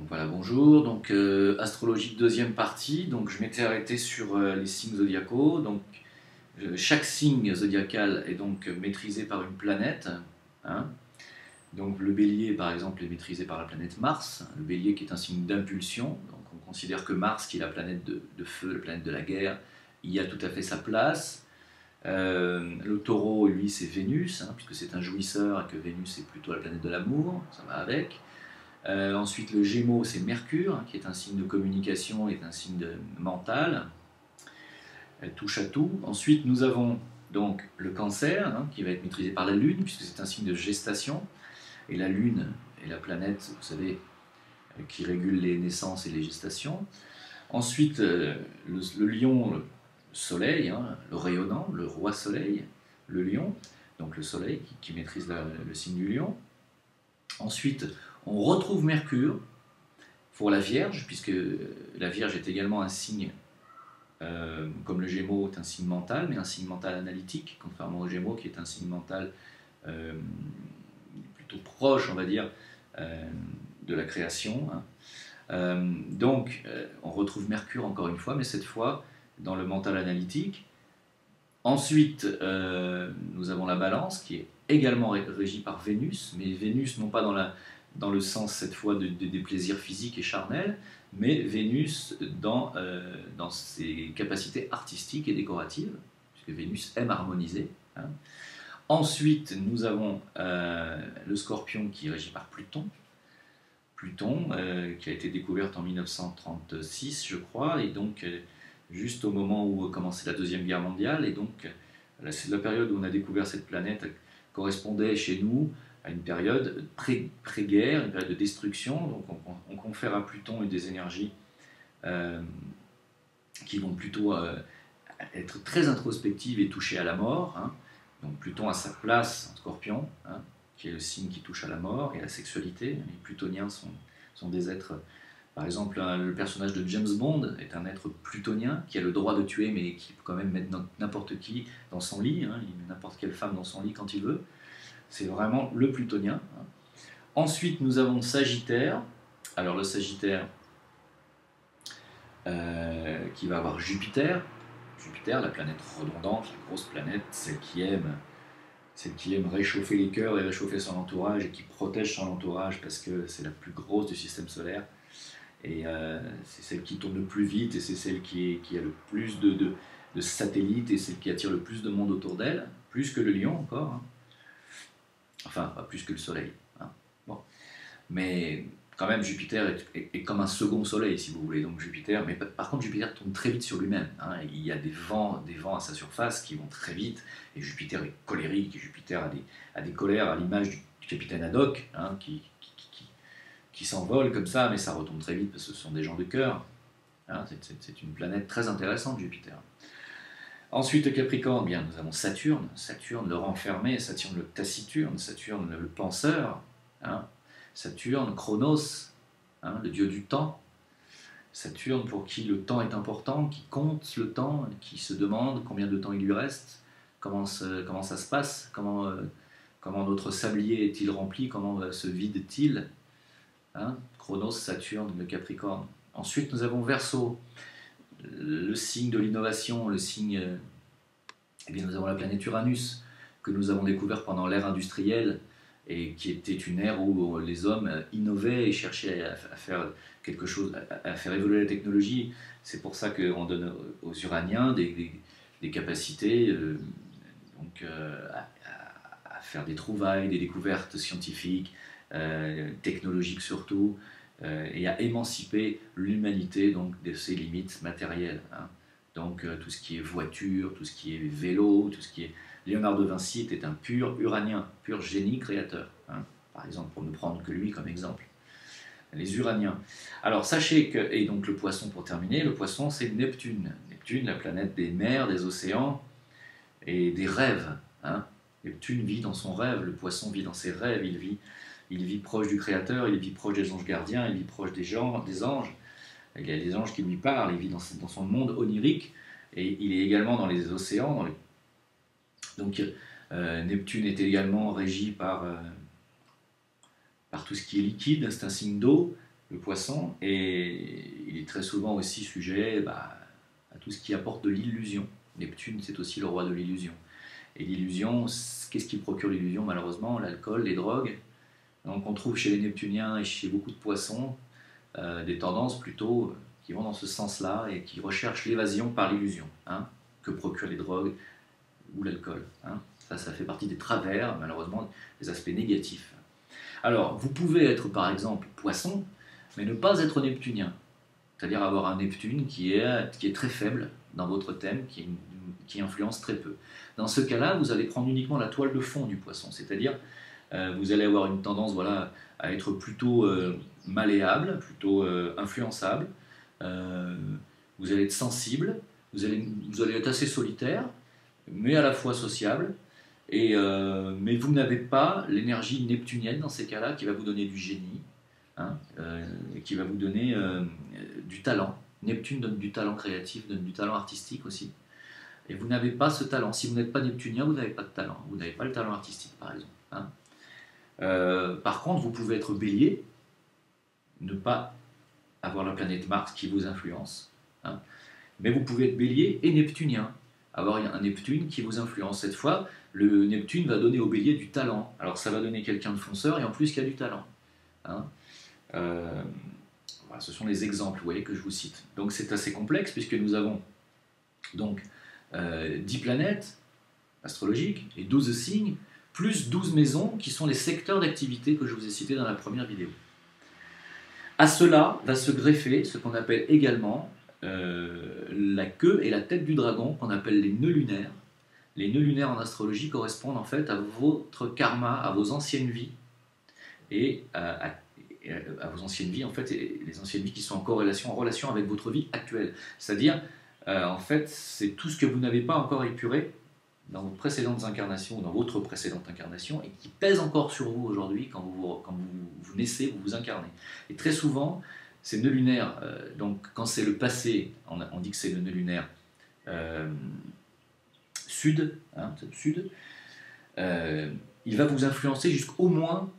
Donc voilà, bonjour. Donc astrologie deuxième partie. Donc je m'étais arrêté sur les signes zodiacaux. Donc chaque signe zodiacal est donc maîtrisé par une planète. Hein. Donc le Bélier, par exemple, est maîtrisé par la planète Mars. Le Bélier qui est un signe d'impulsion. Donc on considère que Mars, qui est la planète de feu, la planète de la guerre, y a tout à fait sa place. Le Taureau, lui, c'est Vénus, hein, puisque c'est un jouisseur et que Vénus est plutôt la planète de l'amour. Ça va avec. Ensuite, le Gémeaux, c'est Mercure, qui est un signe de communication, est un signe mental. Elle touche à tout. Ensuite, nous avons donc le Cancer, hein, qui va être maîtrisé par la Lune, puisque c'est un signe de gestation. Et la Lune est la planète, vous savez, qui régule les naissances et les gestations. Ensuite, le Lion, le Soleil, hein, le rayonnant, le roi Soleil, le Lion, donc le Soleil qui maîtrise le signe du Lion. Ensuite, on retrouve Mercure pour la Vierge, puisque la Vierge est également un signe, comme le Gémeaux est un signe mental, mais un signe mental analytique, contrairement au Gémeaux qui est un signe mental plutôt proche, on va dire, de la création. Hein. Donc, on retrouve Mercure encore une fois, mais cette fois dans le mental analytique. Ensuite, nous avons la Balance, qui est également régie par Vénus, mais Vénus non pas dans le sens cette fois des plaisirs physiques et charnels, mais Vénus dans ses capacités artistiques et décoratives, puisque Vénus aime harmoniser. Hein. Ensuite, nous avons le Scorpion qui est régi par Pluton. Pluton, qui a été découverte en 1936, je crois, et donc juste au moment où commençait la Deuxième Guerre mondiale, et donc c'est la période où on a découvert cette planète correspondait chez nous à une période pré-guerre, une période de destruction. Donc on confère à Pluton des énergies qui vont plutôt être très introspectives et toucher à la mort. Hein. Donc Pluton a sa place en Scorpion, hein, qui est le signe qui touche à la mort et à la sexualité. Les Plutoniens sont des êtres... Par exemple, le personnage de James Bond est un être plutonien qui a le droit de tuer, mais qui peut quand même mettre n'importe qui dans son lit. Hein. Il met n'importe quelle femme dans son lit quand il veut. C'est vraiment le plutonien. Ensuite, nous avons Sagittaire. Alors le Sagittaire qui va avoir Jupiter. Jupiter, la planète redondante, la grosse planète, celle qui aime réchauffer les cœurs et réchauffer son entourage et qui protège son entourage parce que c'est la plus grosse du système solaire. Et c'est celle qui tourne le plus vite et c'est celle qui a le plus de satellites et celle qui attire le plus de monde autour d'elle, plus que le Lion encore. Hein. Enfin, pas plus que le Soleil. Hein. Bon. Mais quand même, Jupiter est comme un second Soleil, si vous voulez. Donc Jupiter, mais par contre, Jupiter tourne très vite sur lui-même. Hein. Il y a des vents à sa surface qui vont très vite. Et Jupiter est colérique. Et Jupiter a des colères à l'image du capitaine Haddock, hein, qui s'envole comme ça, mais ça retombe très vite parce que ce sont des gens de cœur. Hein. C'est une planète très intéressante, Jupiter. Ensuite, Capricorne, bien, nous avons Saturne. Saturne, le renfermé, Saturne, le taciturne, Saturne, le penseur. Hein. Saturne, Chronos, hein, le dieu du temps. Saturne, pour qui le temps est important, qui compte le temps, qui se demande combien de temps il lui reste, comment ça se passe, comment notre sablier est-il rempli, comment se vide-t-il. Hein. Chronos, Saturne, le Capricorne. Ensuite, nous avons Verseau, le signe de l'innovation, le signe... Eh bien, nous avons la planète Uranus, que nous avons découvert pendant l'ère industrielle, et qui était une ère où les hommes innovaient et cherchaient à faire quelque chose, à faire évoluer la technologie. C'est pour ça qu'on donne aux Uraniens des capacités à faire des trouvailles, des découvertes scientifiques, technologiques surtout, et à émanciper l'humanité donc de ses limites matérielles. Hein. Donc tout ce qui est voiture, tout ce qui est vélo, tout ce qui est... Léonard de Vinci était un pur uranien, pur génie créateur, hein, par exemple, pour ne prendre que lui comme exemple. Les Uraniens. Alors sachez que, et donc le Poisson pour terminer, le Poisson c'est Neptune. Neptune, la planète des mers, des océans et des rêves. Hein. Neptune vit dans son rêve, le Poisson vit dans ses rêves, il vit proche du Créateur, il vit proche des anges gardiens, il vit proche des anges. Il y a des anges qui lui parlent, il vit dans son monde onirique, et il est également dans les océans. Donc Neptune est également régi par tout ce qui est liquide, c'est un signe d'eau. le poisson, et il est très souvent aussi sujet à tout ce qui apporte de l'illusion. Neptune, c'est aussi le roi de l'illusion. Et l'illusion, qu'est-ce qui procure l'illusion? Malheureusement, l'alcool, les drogues. Donc on trouve chez les Neptuniens et chez beaucoup de poissons des tendances plutôt qui vont dans ce sens-là et qui recherchent l'évasion par l'illusion, hein, que procurent les drogues ou l'alcool. Hein. Ça fait partie des travers, malheureusement, des aspects négatifs. Alors, vous pouvez être par exemple poisson, mais ne pas être neptunien. C'est-à-dire avoir un Neptune qui est très faible dans votre thème, qui influence très peu. Dans ce cas-là, vous allez prendre uniquement la toile de fond du poisson, c'est-à-dire vous allez avoir une tendance à être plutôt malléable, plutôt influençable, vous allez être sensible, vous allez être assez solitaire, mais à la fois sociable, mais vous n'avez pas l'énergie neptunienne dans ces cas-là qui va vous donner du génie, hein, qui va vous donner du talent. Neptune donne du talent créatif, donne du talent artistique aussi. Et vous n'avez pas ce talent. Si vous n'êtes pas neptunien, vous n'avez pas de talent. Vous n'avez pas le talent artistique, par exemple. Hein. Par contre, vous pouvez être bélier, ne pas avoir la planète Mars qui vous influence, hein, mais vous pouvez être bélier et neptunien, avoir un Neptune qui vous influence. Cette fois, le Neptune va donner au bélier du talent. Alors ça va donner quelqu'un de fonceur et en plus qui a du talent. Hein. Voilà, ce sont les exemples, vous voyez, que je vous cite. Donc c'est assez complexe puisque nous avons donc 10 planètes astrologiques et 12 signes, plus 12 maisons qui sont les secteurs d'activité que je vous ai cités dans la première vidéo. À cela va se greffer ce qu'on appelle également la queue et la tête du dragon, qu'on appelle les nœuds lunaires. Les nœuds lunaires en astrologie correspondent en fait à votre karma, à vos anciennes vies, et à vos anciennes vies, en fait, et les anciennes vies qui sont en relation avec votre vie actuelle. C'est-à-dire, en fait, c'est tout ce que vous n'avez pas encore épuré dans vos précédentes incarnations, ou dans votre précédente incarnation, et qui pèse encore sur vous aujourd'hui quand vous naissez, vous vous incarnez. Et très souvent, ces nœuds lunaires, donc quand c'est le passé, on dit que c'est le nœud lunaire sud, hein, sud, il va vous influencer jusqu'au moins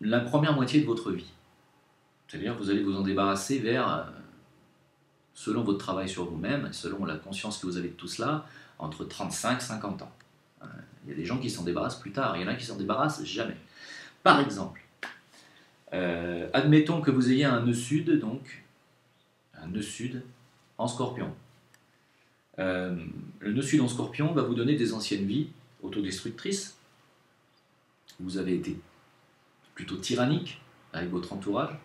la première moitié de votre vie. C'est-à-dire que vous allez vous en débarrasser selon votre travail sur vous-même, selon la conscience que vous avez de tout cela, entre 35 et 50 ans. Il y a des gens qui s'en débarrassent plus tard, il y en a qui s'en débarrassent jamais. Par exemple, admettons que vous ayez un nœud sud, donc un nœud sud en scorpion. Le nœud sud en scorpion va vous donner des anciennes vies autodestructrices. Vous avez été plutôt tyrannique avec votre entourage,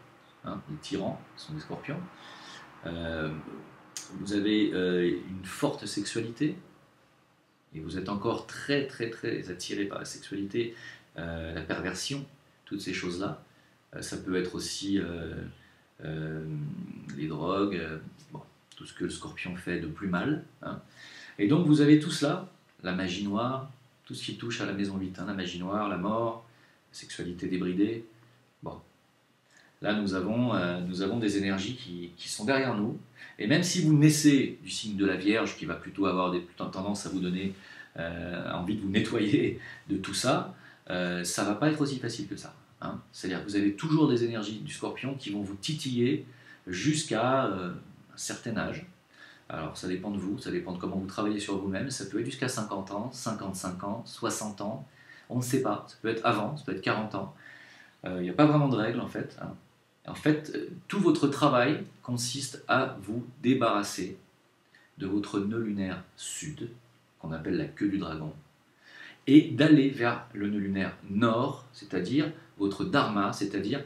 hein, les tyrans sont des scorpions. Vous avez une forte sexualité et vous êtes encore très attiré par la sexualité, la perversion, toutes ces choses-là. Ça peut être aussi les drogues, bon, tout ce que le scorpion fait de plus mal. Hein. Et donc vous avez tout cela, la magie noire, tout ce qui touche à la maison 8, hein, la magie noire, la mort, la sexualité débridée. Bon. Là, nous avons des énergies qui sont derrière nous. Et même si vous naissez du signe de la Vierge, qui va plutôt avoir tendance à vous donner envie de vous nettoyer de tout ça, ça ne va pas être aussi facile que ça. Hein. C'est-à-dire que vous avez toujours des énergies du Scorpion qui vont vous titiller jusqu'à un certain âge. Alors, ça dépend de vous, ça dépend de comment vous travaillez sur vous-même. Ça peut être jusqu'à 50 ans, 55 ans, 60 ans. On ne sait pas. Ça peut être avant, ça peut être 40 ans. Il n'y a pas vraiment de règles, en fait. Hein. En fait, tout votre travail consiste à vous débarrasser de votre nœud lunaire sud, qu'on appelle la queue du dragon, et d'aller vers le nœud lunaire nord, c'est-à-dire votre dharma, c'est-à-dire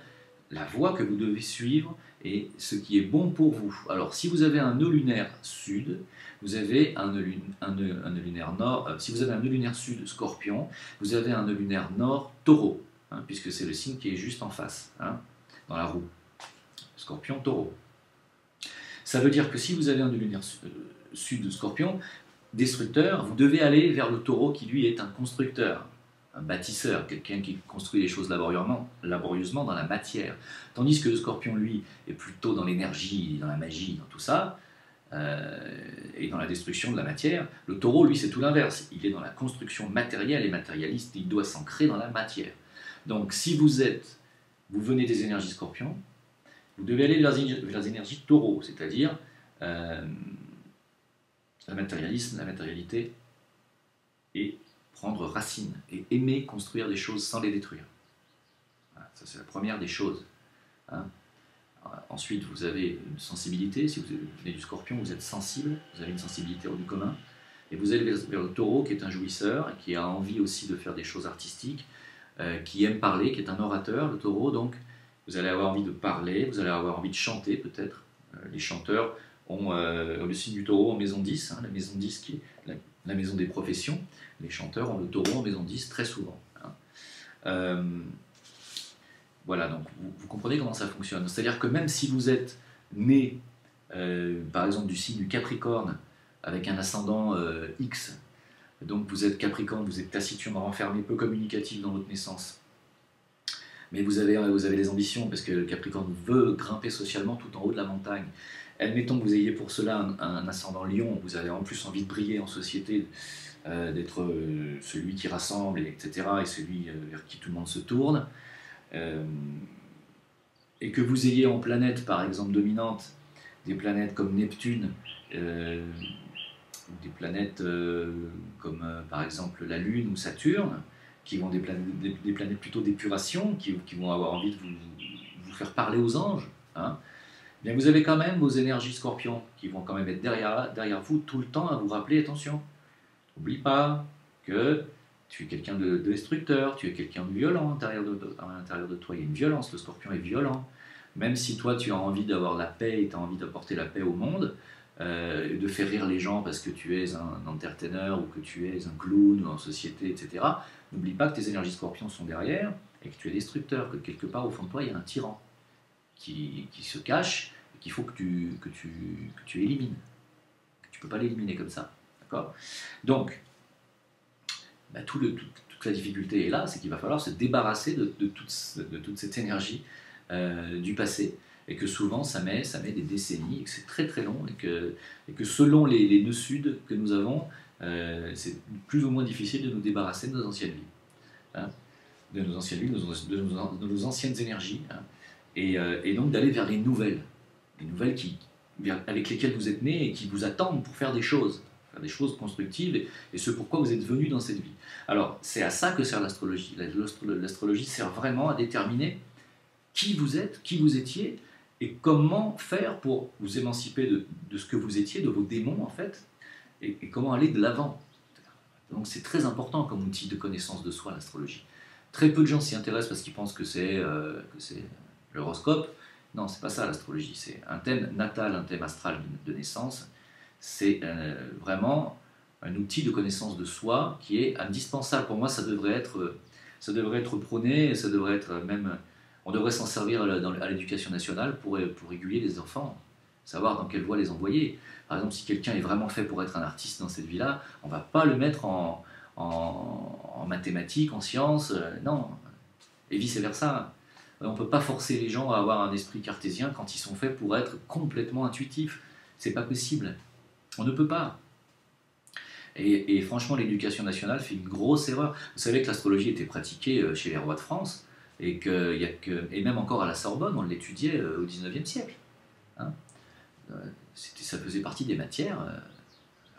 la voie que vous devez suivre et ce qui est bon pour vous. Alors, si vous avez un nœud lunaire sud, vous avez un nœud lunaire nord. Si vous avez un nœud lunaire sud scorpion, vous avez un nœud lunaire nord taureau, hein, puisque c'est le signe qui est juste en face, hein, dans la roue. Scorpion, taureau. Ça veut dire que si vous avez un nœud lunaire sud scorpion, destructeur, vous devez aller vers le taureau qui lui est un constructeur, un bâtisseur, quelqu'un qui construit les choses laborieusement dans la matière. Tandis que le scorpion, lui, est plutôt dans l'énergie, dans la magie, dans tout ça, et dans la destruction de la matière. Le taureau, lui, c'est tout l'inverse. Il est dans la construction matérielle et matérialiste, il doit s'ancrer dans la matière. Donc, si vous venez des énergies scorpions, Vous devez aller vers les énergies taureaux, c'est-à-dire le matérialisme, la matérialité, et prendre racine, et aimer construire des choses sans les détruire. Voilà, ça c'est la première des choses. Hein. Ensuite, vous avez une sensibilité, si vous venez du scorpion, vous êtes sensible, vous avez une sensibilité hors du commun, et vous allez vers le taureau qui est un jouisseur, qui a envie aussi de faire des choses artistiques, qui aime parler, qui est un orateur, le taureau, donc vous allez avoir envie de parler, vous allez avoir envie de chanter peut-être. Les chanteurs ont le signe du taureau en maison 10, hein, la maison 10 qui est la maison des professions. Les chanteurs ont le taureau en maison 10 très souvent. Hein. Voilà, donc vous comprenez comment ça fonctionne. C'est-à-dire que même si vous êtes né, par exemple, du signe du Capricorne, avec un ascendant X, donc vous êtes Capricorne, vous êtes taciturne, renfermé, peu communicatif dans votre naissance, mais vous avez des ambitions, parce que le Capricorne veut grimper socialement tout en haut de la montagne. Admettons que vous ayez pour cela un ascendant Lion, vous avez en plus envie de briller en société, d'être celui qui rassemble, etc., et celui vers qui tout le monde se tourne, et que vous ayez en planète, par exemple, dominante, des planètes comme Neptune, des planètes comme, par exemple, la Lune ou Saturne, qui vont des planètes plutôt d'épuration, qui vont avoir envie de vous faire parler aux anges, hein. Bien, vous avez quand même vos énergies scorpions qui vont quand même être derrière vous tout le temps à vous rappeler, attention, n'oublie pas que tu es quelqu'un de destructeur, tu es quelqu'un de violent à l'intérieur de toi, il y a une violence, le scorpion est violent. Même si toi tu as envie d'avoir la paix et tu as envie d'apporter la paix au monde, de faire rire les gens parce que tu es un entertainer ou que tu es un clown en société, etc., n'oublie pas que tes énergies scorpions sont derrière et que tu es destructeur, que quelque part au fond de toi il y a un tyran qui se cache et qu'il faut que tu élimines. Tu ne peux pas l'éliminer comme ça. D'accord ? Donc, bah, toute la difficulté est là, c'est qu'il va falloir se débarrasser de toute cette énergie du passé, et que souvent ça met des décennies, et que c'est très très long, et que selon les nœuds sud que nous avons, c'est plus ou moins difficile de nous débarrasser de nos anciennes vies. Hein, de nos anciennes vies, de nos anciennes énergies, hein, et donc d'aller vers les nouvelles avec lesquelles vous êtes nés et qui vous attendent pour faire des choses constructives, et ce pourquoi vous êtes venu dans cette vie. Alors, c'est à ça que sert l'astrologie. L'astrologie sert vraiment à déterminer qui vous êtes, qui vous étiez, et comment faire pour vous émanciper de ce que vous étiez, de vos démons en fait, et comment aller de l'avant. Donc c'est très important comme outil de connaissance de soi, l'astrologie. Très peu de gens s'y intéressent parce qu'ils pensent que c'est l'horoscope. Non, c'est pas ça l'astrologie, c'est un thème natal, un thème astral de naissance. C'est vraiment un outil de connaissance de soi qui est indispensable. Pour moi, ça devrait être prôné, ça devrait être même... On devrait s'en servir à l'éducation nationale pour aiguiller les enfants, savoir dans quelle voie les envoyer. Par exemple, si quelqu'un est vraiment fait pour être un artiste dans cette vie-là, on ne va pas le mettre en mathématiques, en sciences, non, et vice-versa. On ne peut pas forcer les gens à avoir un esprit cartésien quand ils sont faits pour être complètement intuitifs. C'est pas possible. On ne peut pas. Et franchement, l'éducation nationale fait une grosse erreur. Vous savez que l'astrologie était pratiquée chez les rois de France, et même encore à la Sorbonne, on l'étudiait au XIXe siècle. Hein, ça faisait partie des matières.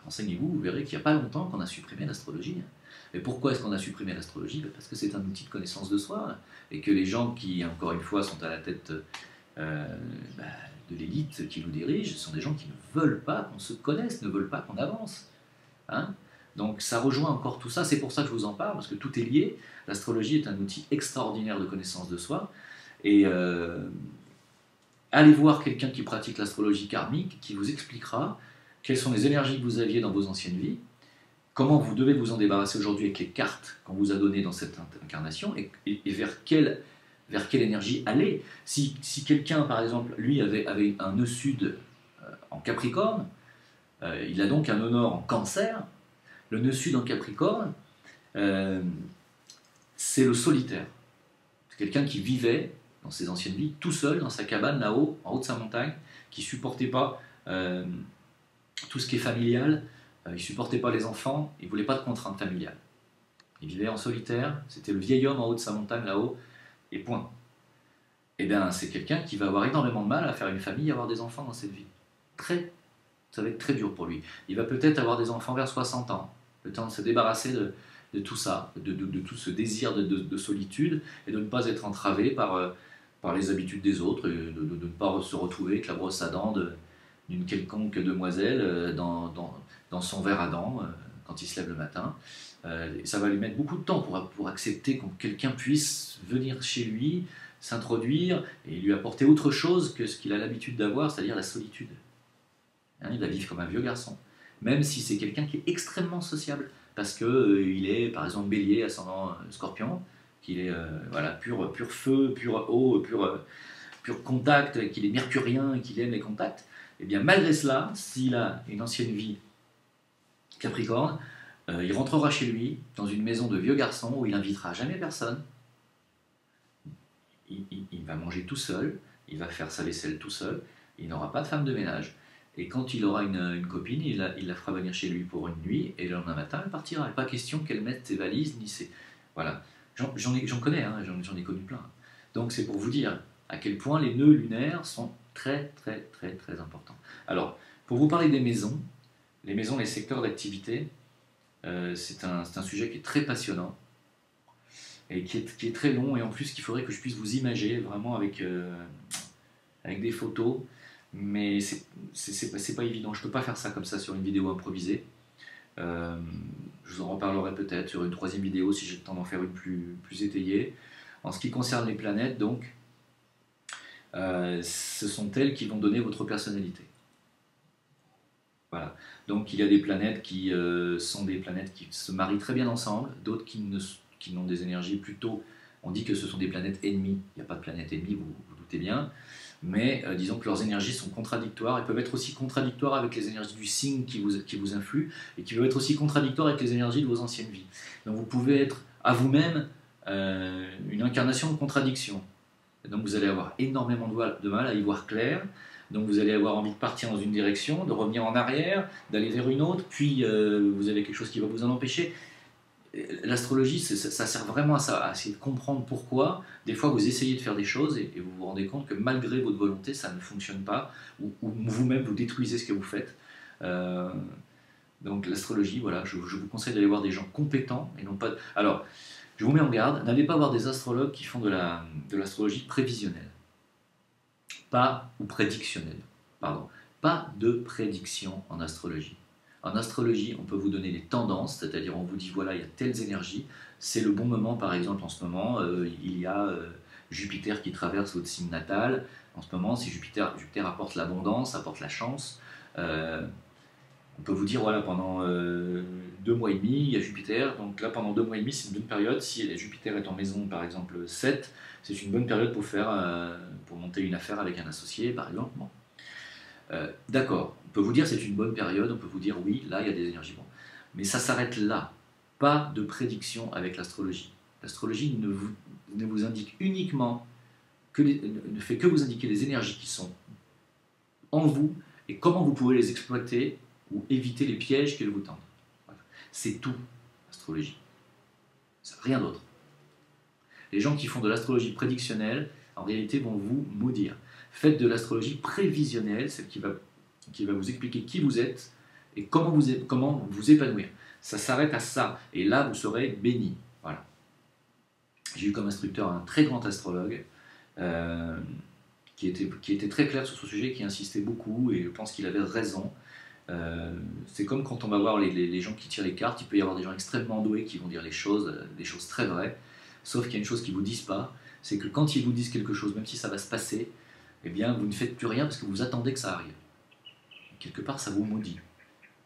Renseignez-vous, vous verrez qu'il n'y a pas longtemps qu'on a supprimé l'astrologie. Et pourquoi est-ce qu'on a supprimé l'astrologie ? Parce que c'est un outil de connaissance de soi, et que les gens qui, encore une fois, sont à la tête de l'élite qui nous dirige, sont des gens qui ne veulent pas qu'on se connaisse, ne veulent pas qu'on avance. Hein ? Donc ça rejoint encore tout ça, c'est pour ça que je vous en parle, parce que tout est lié. L'astrologie est un outil extraordinaire de connaissance de soi, et allez voir quelqu'un qui pratique l'astrologie karmique, qui vous expliquera quelles sont les énergies que vous aviez dans vos anciennes vies, comment vous devez vous en débarrasser aujourd'hui avec les cartes qu'on vous a données dans cette incarnation, et vers quelle énergie aller. Si quelqu'un, par exemple, lui avait un nœud sud en Capricorne, il a donc un nœud nord en Cancer. Le nœud sud en Capricorne, c'est le solitaire. C'est quelqu'un qui vivait dans ses anciennes vies tout seul dans sa cabane là-haut, en haut de sa montagne, qui ne supportait pas tout ce qui est familial, il ne supportait pas les enfants, il ne voulait pas de contraintes familiales. Il vivait en solitaire, c'était le vieil homme en haut de sa montagne là-haut, et point. eh bien, c'est quelqu'un qui va avoir énormément de mal à faire une famille, à avoir des enfants dans cette vie. Ça va être très dur pour lui. Il va peut-être avoir des enfants vers 60 ans, le temps de se débarrasser de tout ça, de tout ce désir de solitude, et de ne pas être entravé par les habitudes des autres, et de ne pas se retrouver avec la brosse à dents d'une quelconque demoiselle dans son verre à dents quand il se lève le matin. Et ça va lui mettre beaucoup de temps pour accepter que quelqu'un puisse venir chez lui, s'introduire et lui apporter autre chose que ce qu'il a l'habitude d'avoir, c'est-à-dire la solitude. Hein, il va vivre comme un vieux garçon, même si c'est quelqu'un qui est extrêmement sociable, parce qu'il est par exemple bélier, ascendant scorpion, qu'il est voilà, pur feu, pur eau, pur contact, qu'il est mercurien et qu'il aime les contacts. Et bien malgré cela, s'il a une ancienne vie Capricorne, il rentrera chez lui dans une maison de vieux garçon où il n'invitera jamais personne. Il va manger tout seul, il va faire sa vaisselle tout seul, il n'aura pas de femme de ménage. Et quand il aura une copine, il la fera venir chez lui pour une nuit, et le lendemain matin, elle partira. Il n'est pas question qu'elle mette ses valises, ni ses... Voilà. J'en connais, hein, j'en ai connu plein. Donc c'est pour vous dire à quel point les nœuds lunaires sont très, très, très, très importants. Alors, pour vous parler des maisons, les secteurs d'activité, c'est un sujet qui est très passionnant et qui est très long, et en plus qu'il faudrait que je puisse vous imager vraiment avec des photos, mais c'est pas évident. Je peux pas faire ça comme ça sur une vidéo improvisée. Je vous en reparlerai peut-être sur une troisième vidéo si j'ai le temps d'en faire une plus étayée. En ce qui concerne les planètes, donc, ce sont elles qui vont donner votre personnalité. Voilà. Donc il y a des planètes qui sont des planètes qui se marient très bien ensemble, d'autres qui n'ont des énergies plutôt... On dit que ce sont des planètes ennemies. Il n'y a pas de planète ennemie, vous doutez bien. Mais disons que leurs énergies sont contradictoires. Elles peuvent être aussi contradictoires avec les énergies du signe qui vous influe, et qui peuvent être aussi contradictoires avec les énergies de vos anciennes vies. Donc vous pouvez être à vous-même une incarnation de contradiction. Et donc vous allez avoir énormément de mal à y voir clair. Donc vous allez avoir envie de partir dans une direction, de revenir en arrière, d'aller vers une autre, puis vous avez quelque chose qui va vous en empêcher. L'astrologie, ça sert vraiment à ça, à essayer de comprendre pourquoi. Des fois, vous essayez de faire des choses et vous vous rendez compte que malgré votre volonté, ça ne fonctionne pas, ou vous-même, vous détruisez ce que vous faites. Donc l'astrologie, voilà, je vous conseille d'aller voir des gens compétents, et non pas... Alors, je vous mets en garde, n'allez pas voir des astrologues qui font de l'astrologie prévisionnelle. Ou prédictionnelle, pardon. Pas de prédiction en astrologie. En astrologie, on peut vous donner des tendances, c'est-à-dire on vous dit voilà, il y a telles énergies, c'est le bon moment, par exemple en ce moment, il y a Jupiter qui traverse votre signe natal. En ce moment, si Jupiter apporte l'abondance, apporte la chance, on peut vous dire voilà, pendant 2 mois et demi, il y a Jupiter, donc là pendant 2 mois et demi, c'est une bonne période. Si Jupiter est en maison, par exemple 7, c'est une bonne période pour monter une affaire avec un associé, par exemple. Bon. D'accord, on peut vous dire c'est une bonne période, on peut vous dire oui, là il y a des énergies bonnes. Mais ça s'arrête là, pas de prédiction avec l'astrologie. L'astrologie ne vous indique uniquement, ne fait que vous indiquer les énergies qui sont en vous et comment vous pouvez les exploiter ou éviter les pièges qu'elles vous tendent. Voilà. C'est tout, l'astrologie. Rien d'autre. Les gens qui font de l'astrologie prédictionnelle, en réalité, vont vous maudire. Faites de l'astrologie prévisionnelle, celle qui va vous expliquer qui vous êtes et comment vous épanouir. Ça s'arrête à ça, et là, vous serez béni. Voilà. J'ai eu comme instructeur un très grand astrologue qui était très clair sur ce sujet, qui insistait beaucoup, et je pense qu'il avait raison. C'est comme quand on va voir les gens qui tirent les cartes, il peut y avoir des gens extrêmement doués qui vont dire des choses très vraies, sauf qu'il y a une chose qu'ils ne vous disent pas, c'est que quand ils vous disent quelque chose, même si ça va se passer, eh bien vous ne faites plus rien parce que vous attendez que ça arrive. Quelque part, ça vous maudit,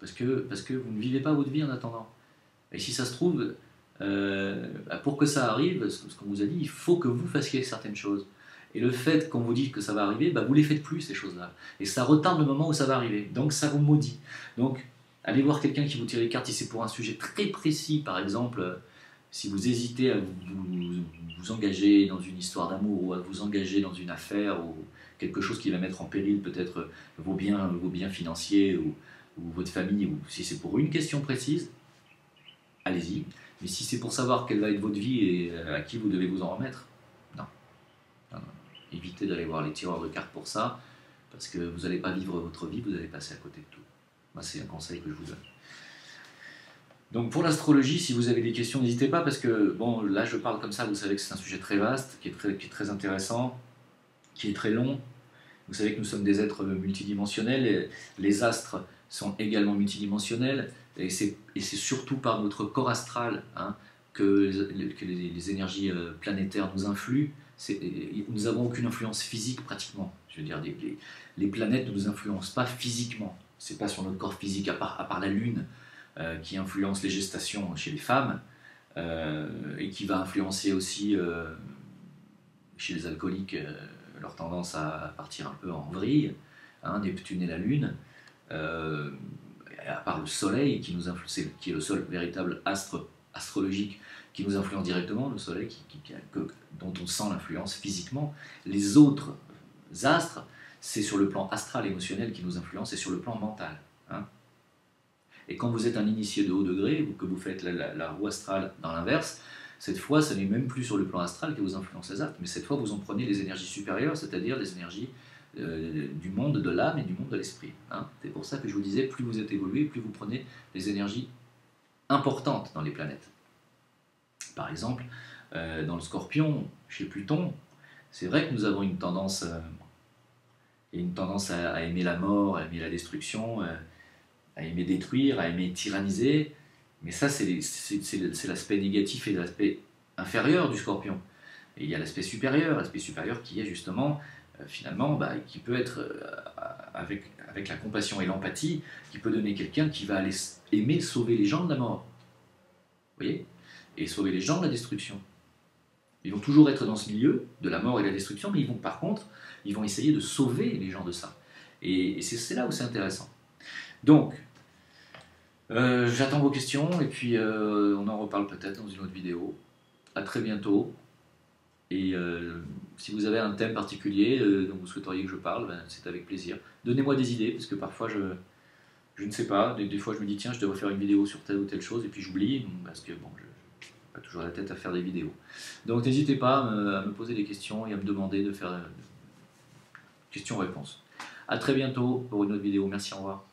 parce que vous ne vivez pas votre vie en attendant. Et si ça se trouve, pour que ça arrive, ce qu'on vous a dit, il faut que vous fassiez certaines choses. Et le fait qu'on vous dit que ça va arriver, vous ne les faites plus, ces choses-là. Et ça retarde le moment où ça va arriver. Donc ça vous maudit. Donc, allez voir quelqu'un qui vous tire les cartes si c'est pour un sujet très précis. Par exemple, si vous hésitez à vous engager dans une histoire d'amour, ou à vous engager dans une affaire, ou quelque chose qui va mettre en péril peut-être vos biens financiers, ou votre famille, ou si c'est pour une question précise, allez-y. Mais si c'est pour savoir quelle va être votre vie et à qui vous devez vous en remettre, non. Évitez d'aller voir les tireurs de cartes pour ça, parce que vous n'allez pas vivre votre vie, vous allez passer à côté de tout. Moi, c'est un conseil que je vous donne. Donc pour l'astrologie, si vous avez des questions, n'hésitez pas, parce que bon, là je parle comme ça, vous savez que c'est un sujet très vaste, qui est très intéressant, qui est très long. Vous savez que nous sommes des êtres multidimensionnels, et les astres sont également multidimensionnels, et c'est surtout par notre corps astral hein, que les énergies planétaires nous influent. Nous n'avons aucune influence physique pratiquement. Je veux dire, les planètes ne nous influencent pas physiquement. C'est pas sur notre corps physique, à part la Lune, qui influence les gestations chez les femmes, et qui va influencer aussi chez les alcooliques leur tendance à partir un peu en vrille, hein, Neptune et la Lune, à part le Soleil qui nous influence, qui est le seul véritable astre astrologique qui nous influence directement, le Soleil dont on sent l'influence physiquement. Les autres astres, c'est sur le plan astral émotionnel qui nous influence et sur le plan mental. Hein. Et quand vous êtes un initié de haut degré, ou que vous faites la roue astrale dans l'inverse, cette fois, ce n'est même plus sur le plan astral que vous influencez les astres, mais cette fois, vous en prenez les énergies supérieures, c'est-à-dire les énergies du monde de l'âme et du monde de l'esprit. Hein. C'est pour ça que je vous disais, plus vous êtes évolué, plus vous prenez les énergies importantes dans les planètes. Par exemple, dans le Scorpion, chez Pluton, c'est vrai que nous avons une tendance à aimer la mort, à aimer la destruction, à aimer détruire, à aimer tyranniser, mais ça c'est l'aspect négatif et l'aspect inférieur du Scorpion. Et il y a l'aspect supérieur qui est justement, finalement, qui peut être, avec la compassion et l'empathie, qui peut donner quelqu'un qui va aller aimer sauver les gens de la mort. Vous voyez? Et sauver les gens de la destruction. Ils vont toujours être dans ce milieu de la mort et de la destruction, mais par contre, ils vont essayer de sauver les gens de ça. Et c'est là où c'est intéressant. Donc, j'attends vos questions, et puis on en reparle peut-être dans une autre vidéo. À très bientôt. Et si vous avez un thème particulier dont vous souhaiteriez que je parle, c'est avec plaisir. Donnez-moi des idées, parce que parfois je ne sais pas. Des fois je me dis, tiens, je devrais faire une vidéo sur telle ou telle chose, et puis j'oublie, parce que bon, je n'ai pas toujours la tête à faire des vidéos. Donc n'hésitez pas à me poser des questions et à me demander de faire questions-réponses. À très bientôt pour une autre vidéo. Merci, au revoir.